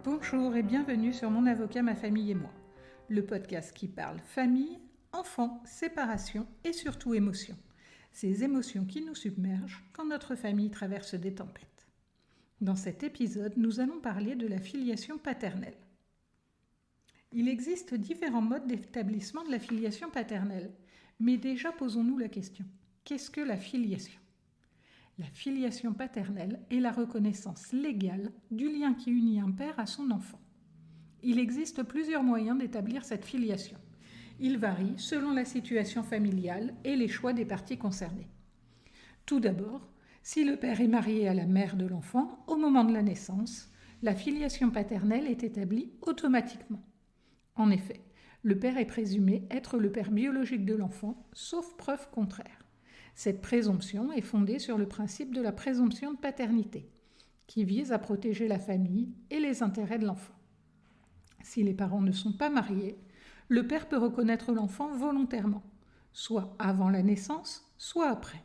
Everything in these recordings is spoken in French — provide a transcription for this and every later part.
Bonjour et bienvenue sur Mon avocat, ma famille et moi, le podcast qui parle famille, enfants, séparation et surtout émotions. Ces émotions qui nous submergent quand notre famille traverse des tempêtes. Dans cet épisode, nous allons parler de la filiation paternelle. Il existe différents modes d'établissement de la filiation paternelle, mais déjà posons-nous la question, qu'est-ce que la filiation ? La filiation paternelle est la reconnaissance légale du lien qui unit un père à son enfant. Il existe plusieurs moyens d'établir cette filiation. Il varie selon la situation familiale et les choix des parties concernées. Tout d'abord, si le père est marié à la mère de l'enfant, au moment de la naissance, la filiation paternelle est établie automatiquement. En effet, le père est présumé être le père biologique de l'enfant, sauf preuve contraire. Cette présomption est fondée sur le principe de la présomption de paternité, qui vise à protéger la famille et les intérêts de l'enfant. Si les parents ne sont pas mariés, le père peut reconnaître l'enfant volontairement, soit avant la naissance, soit après.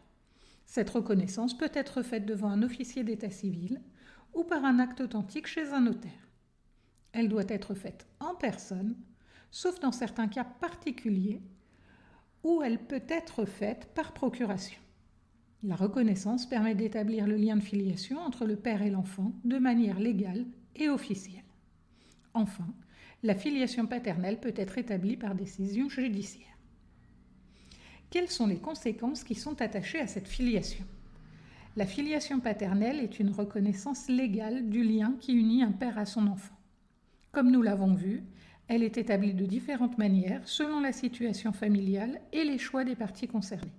Cette reconnaissance peut être faite devant un officier d'état civil ou par un acte authentique chez un notaire. Elle doit être faite en personne, sauf dans certains cas particuliers, où elle peut être faite par procuration. La reconnaissance permet d'établir le lien de filiation entre le père et l'enfant de manière légale et officielle. Enfin, la filiation paternelle peut être établie par décision judiciaire. Quelles sont les conséquences qui sont attachées à cette filiation ? La filiation paternelle est une reconnaissance légale du lien qui unit un père à son enfant. Comme nous l'avons vu, elle est établie de différentes manières selon la situation familiale et les choix des parties concernées.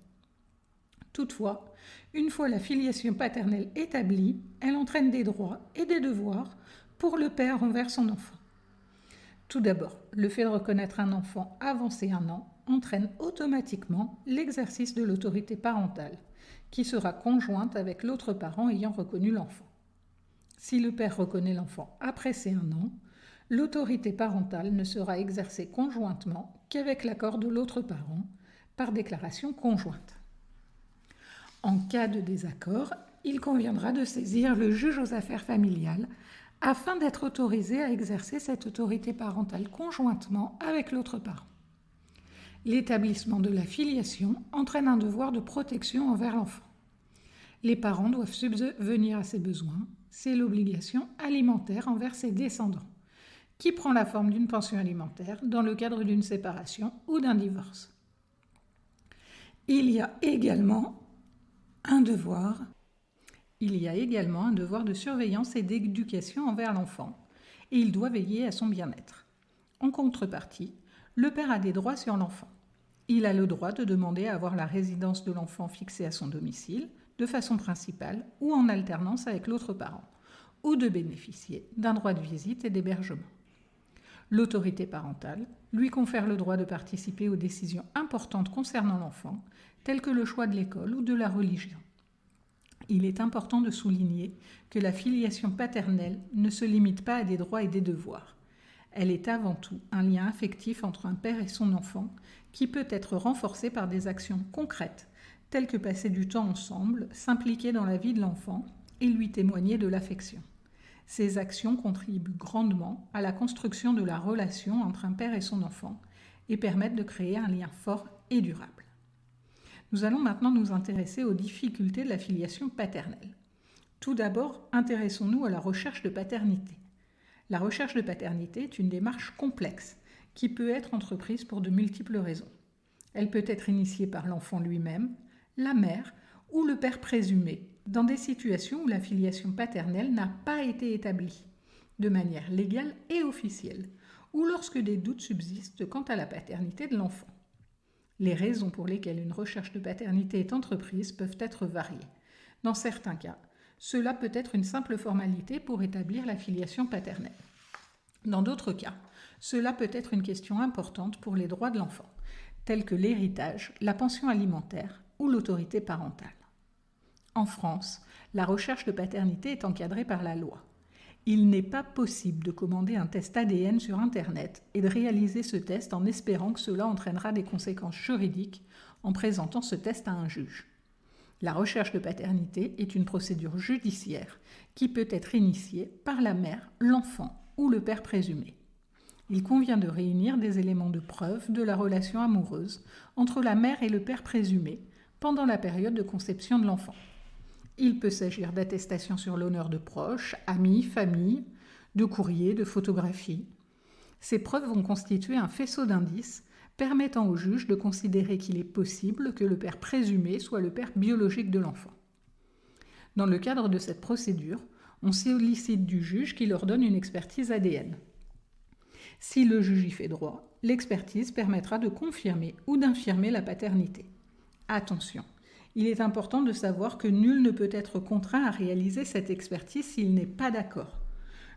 Toutefois, une fois la filiation paternelle établie, elle entraîne des droits et des devoirs pour le père envers son enfant. Tout d'abord, le fait de reconnaître un enfant avancé 1 an entraîne automatiquement l'exercice de l'autorité parentale, qui sera conjointe avec l'autre parent ayant reconnu l'enfant. Si le père reconnaît l'enfant après ces 1 an, l'autorité parentale ne sera exercée conjointement qu'avec l'accord de l'autre parent, par déclaration conjointe. En cas de désaccord, il conviendra de saisir le juge aux affaires familiales afin d'être autorisé à exercer cette autorité parentale conjointement avec l'autre parent. L'établissement de la filiation entraîne un devoir de protection envers l'enfant. Les parents doivent subvenir à ses besoins, c'est l'obligation alimentaire envers ses descendants, qui prend la forme d'une pension alimentaire dans le cadre d'une séparation ou d'un divorce. Il y a également un devoir de surveillance et d'éducation envers l'enfant, et il doit veiller à son bien-être. En contrepartie, le père a des droits sur l'enfant. Il a le droit de demander à avoir la résidence de l'enfant fixée à son domicile, de façon principale ou en alternance avec l'autre parent, ou de bénéficier d'un droit de visite et d'hébergement. L'autorité parentale lui confère le droit de participer aux décisions importantes concernant l'enfant, telles que le choix de l'école ou de la religion. Il est important de souligner que la filiation paternelle ne se limite pas à des droits et des devoirs. Elle est avant tout un lien affectif entre un père et son enfant qui peut être renforcé par des actions concrètes, telles que passer du temps ensemble, s'impliquer dans la vie de l'enfant et lui témoigner de l'affection. Ces actions contribuent grandement à la construction de la relation entre un père et son enfant et permettent de créer un lien fort et durable. Nous allons maintenant nous intéresser aux difficultés de la filiation paternelle. Tout d'abord, intéressons-nous à la recherche de paternité. La recherche de paternité est une démarche complexe qui peut être entreprise pour de multiples raisons. Elle peut être initiée par l'enfant lui-même, la mère ou le père présumé, dans des situations où la filiation paternelle n'a pas été établie, de manière légale et officielle, ou lorsque des doutes subsistent quant à la paternité de l'enfant. Les raisons pour lesquelles une recherche de paternité est entreprise peuvent être variées. Dans certains cas, cela peut être une simple formalité pour établir la filiation paternelle. Dans d'autres cas, cela peut être une question importante pour les droits de l'enfant, tels que l'héritage, la pension alimentaire ou l'autorité parentale. En France, la recherche de paternité est encadrée par la loi. Il n'est pas possible de commander un test ADN sur Internet et de réaliser ce test en espérant que cela entraînera des conséquences juridiques en présentant ce test à un juge. La recherche de paternité est une procédure judiciaire qui peut être initiée par la mère, l'enfant ou le père présumé. Il convient de réunir des éléments de preuve de la relation amoureuse entre la mère et le père présumé pendant la période de conception de l'enfant. Il peut s'agir d'attestations sur l'honneur de proches, amis, famille, de courriers, de photographies. Ces preuves vont constituer un faisceau d'indices permettant au juge de considérer qu'il est possible que le père présumé soit le père biologique de l'enfant. Dans le cadre de cette procédure, on sollicite du juge qu'il ordonne une expertise ADN. Si le juge y fait droit, l'expertise permettra de confirmer ou d'infirmer la paternité. Attention, il est important de savoir que nul ne peut être contraint à réaliser cette expertise s'il n'est pas d'accord.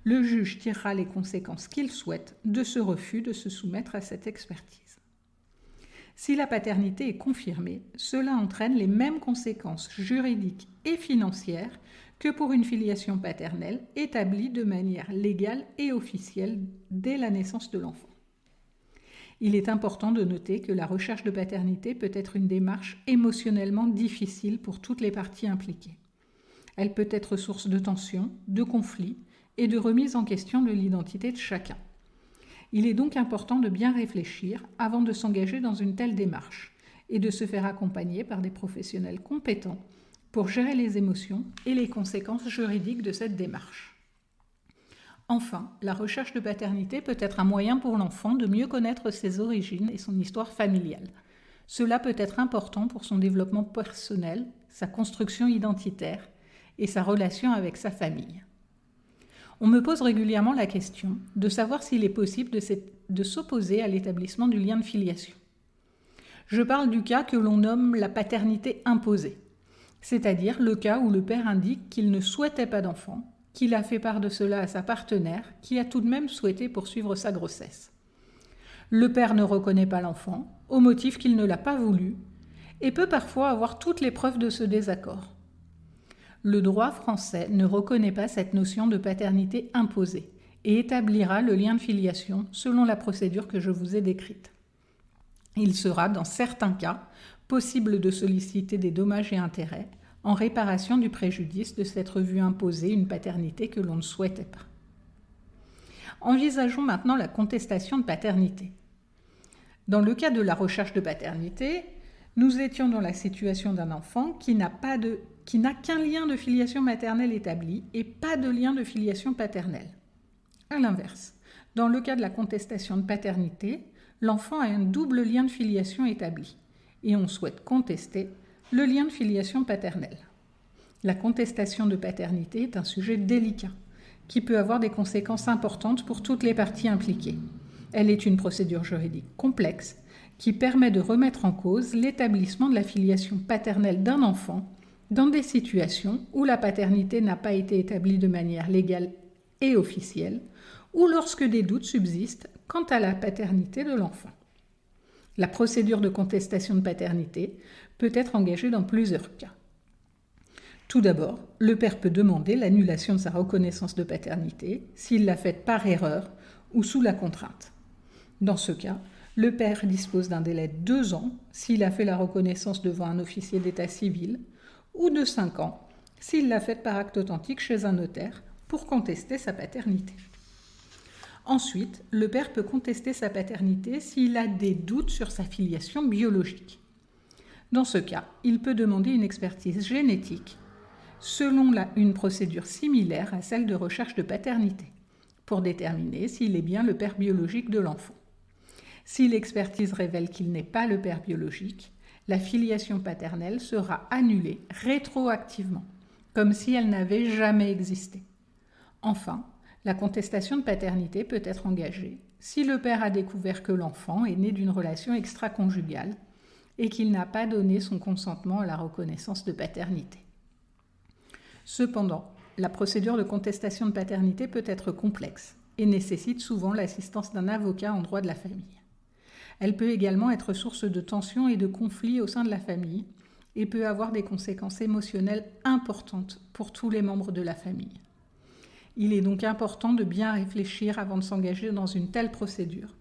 Le juge tirera les conséquences qu'il souhaite de ce refus de se soumettre à cette expertise. Si la paternité est confirmée, cela entraîne les mêmes conséquences juridiques et financières que pour une filiation paternelle établie de manière légale et officielle dès la naissance de l'enfant. Il est important de noter que la recherche de paternité peut être une démarche émotionnellement difficile pour toutes les parties impliquées. Elle peut être source de tensions, de conflits et de remise en question de l'identité de chacun. Il est donc important de bien réfléchir avant de s'engager dans une telle démarche et de se faire accompagner par des professionnels compétents pour gérer les émotions et les conséquences juridiques de cette démarche. Enfin, la recherche de paternité peut être un moyen pour l'enfant de mieux connaître ses origines et son histoire familiale. Cela peut être important pour son développement personnel, sa construction identitaire et sa relation avec sa famille. On me pose régulièrement la question de savoir s'il est possible de s'opposer à l'établissement du lien de filiation. Je parle du cas que l'on nomme la paternité imposée, c'est-à-dire le cas où le père indique qu'il ne souhaitait pas d'enfant, qu'il a fait part de cela à sa partenaire, qui a tout de même souhaité poursuivre sa grossesse. Le père ne reconnaît pas l'enfant, au motif qu'il ne l'a pas voulu, et peut parfois avoir toutes les preuves de ce désaccord. Le droit français ne reconnaît pas cette notion de paternité imposée et établira le lien de filiation selon la procédure que je vous ai décrite. Il sera, dans certains cas, possible de solliciter des dommages et intérêts en réparation du préjudice de s'être vu imposer une paternité que l'on ne souhaitait pas. Envisageons maintenant la contestation de paternité. Dans le cas de la recherche de paternité, nous étions dans la situation d'un enfant qui n'a qu'un lien de filiation maternelle établi et pas de lien de filiation paternelle. À l'inverse, dans le cas de la contestation de paternité, l'enfant a un double lien de filiation établi et on souhaite contester le lien de filiation paternelle. La contestation de paternité est un sujet délicat qui peut avoir des conséquences importantes pour toutes les parties impliquées. Elle est une procédure juridique complexe qui permet de remettre en cause l'établissement de la filiation paternelle d'un enfant dans des situations où la paternité n'a pas été établie de manière légale et officielle, ou lorsque des doutes subsistent quant à la paternité de l'enfant. La procédure de contestation de paternité peut être engagée dans plusieurs cas. Tout d'abord, le père peut demander l'annulation de sa reconnaissance de paternité s'il l'a faite par erreur ou sous la contrainte. Dans ce cas, le père dispose d'un délai de 2 ans s'il a fait la reconnaissance devant un officier d'état civil ou de 5 ans s'il l'a faite par acte authentique chez un notaire pour contester sa paternité. Ensuite, le père peut contester sa paternité s'il a des doutes sur sa filiation biologique. Dans ce cas, il peut demander une expertise génétique selon une procédure similaire à celle de recherche de paternité pour déterminer s'il est bien le père biologique de l'enfant. Si l'expertise révèle qu'il n'est pas le père biologique, la filiation paternelle sera annulée rétroactivement, comme si elle n'avait jamais existé. Enfin, la contestation de paternité peut être engagée si le père a découvert que l'enfant est né d'une relation extra-conjugale et qu'il n'a pas donné son consentement à la reconnaissance de paternité. Cependant, la procédure de contestation de paternité peut être complexe et nécessite souvent l'assistance d'un avocat en droit de la famille. Elle peut également être source de tensions et de conflits au sein de la famille et peut avoir des conséquences émotionnelles importantes pour tous les membres de la famille. Il est donc important de bien réfléchir avant de s'engager dans une telle procédure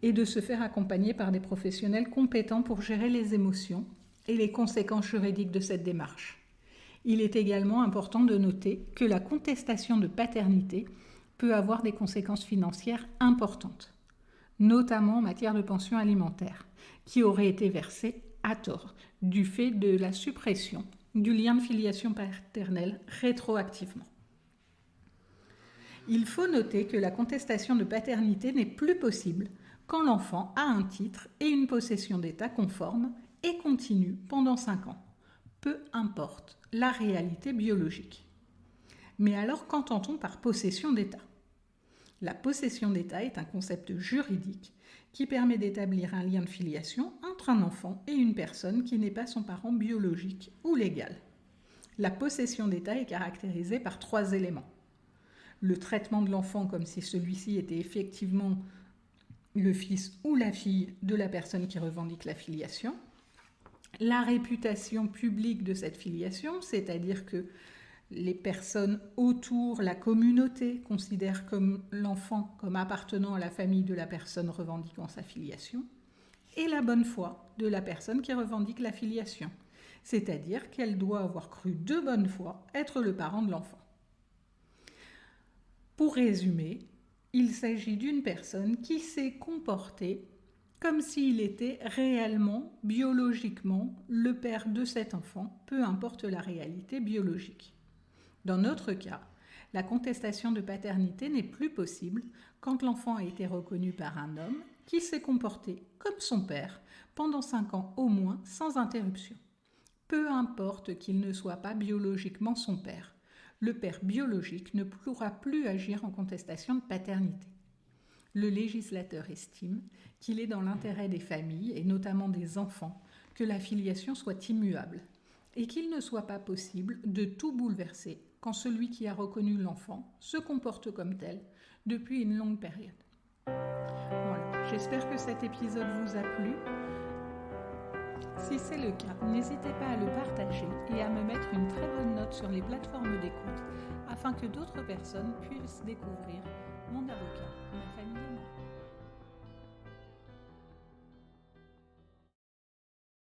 et de se faire accompagner par des professionnels compétents pour gérer les émotions et les conséquences juridiques de cette démarche. Il est également important de noter que la contestation de paternité peut avoir des conséquences financières importantes, notamment en matière de pension alimentaire, qui aurait été versée à tort du fait de la suppression du lien de filiation paternelle rétroactivement. Il faut noter que la contestation de paternité n'est plus possible quand l'enfant a un titre et une possession d'État conforme et continue pendant 5 ans, peu importe la réalité biologique. Mais alors, qu'entend-on par possession d'État ? La possession d'État est un concept juridique qui permet d'établir un lien de filiation entre un enfant et une personne qui n'est pas son parent biologique ou légal. La possession d'État est caractérisée par 3 éléments. Le traitement de l'enfant comme si celui-ci était effectivement le fils ou la fille de la personne qui revendique la filiation. La réputation publique de cette filiation, c'est-à-dire que les personnes autour, la communauté, considèrent comme l'enfant comme appartenant à la famille de la personne revendiquant sa filiation, et la bonne foi de la personne qui revendique la filiation, c'est-à-dire qu'elle doit avoir cru de bonne foi être le parent de l'enfant. Pour résumer, il s'agit d'une personne qui s'est comportée comme s'il était réellement, biologiquement, le père de cet enfant, peu importe la réalité biologique. Dans notre cas, la contestation de paternité n'est plus possible quand l'enfant a été reconnu par un homme qui s'est comporté comme son père pendant 5 ans au moins sans interruption. Peu importe qu'il ne soit pas biologiquement son père, le père biologique ne pourra plus agir en contestation de paternité. Le législateur estime qu'il est dans l'intérêt des familles, et notamment des enfants, que la filiation soit immuable et qu'il ne soit pas possible de tout bouleverser quand celui qui a reconnu l'enfant se comporte comme tel depuis une longue période. Voilà, j'espère que cet épisode vous a plu. Si c'est le cas, n'hésitez pas à le partager et à me mettre une très bonne note sur les plateformes d'écoute afin que d'autres personnes puissent découvrir mon avocat, ma famille et moi.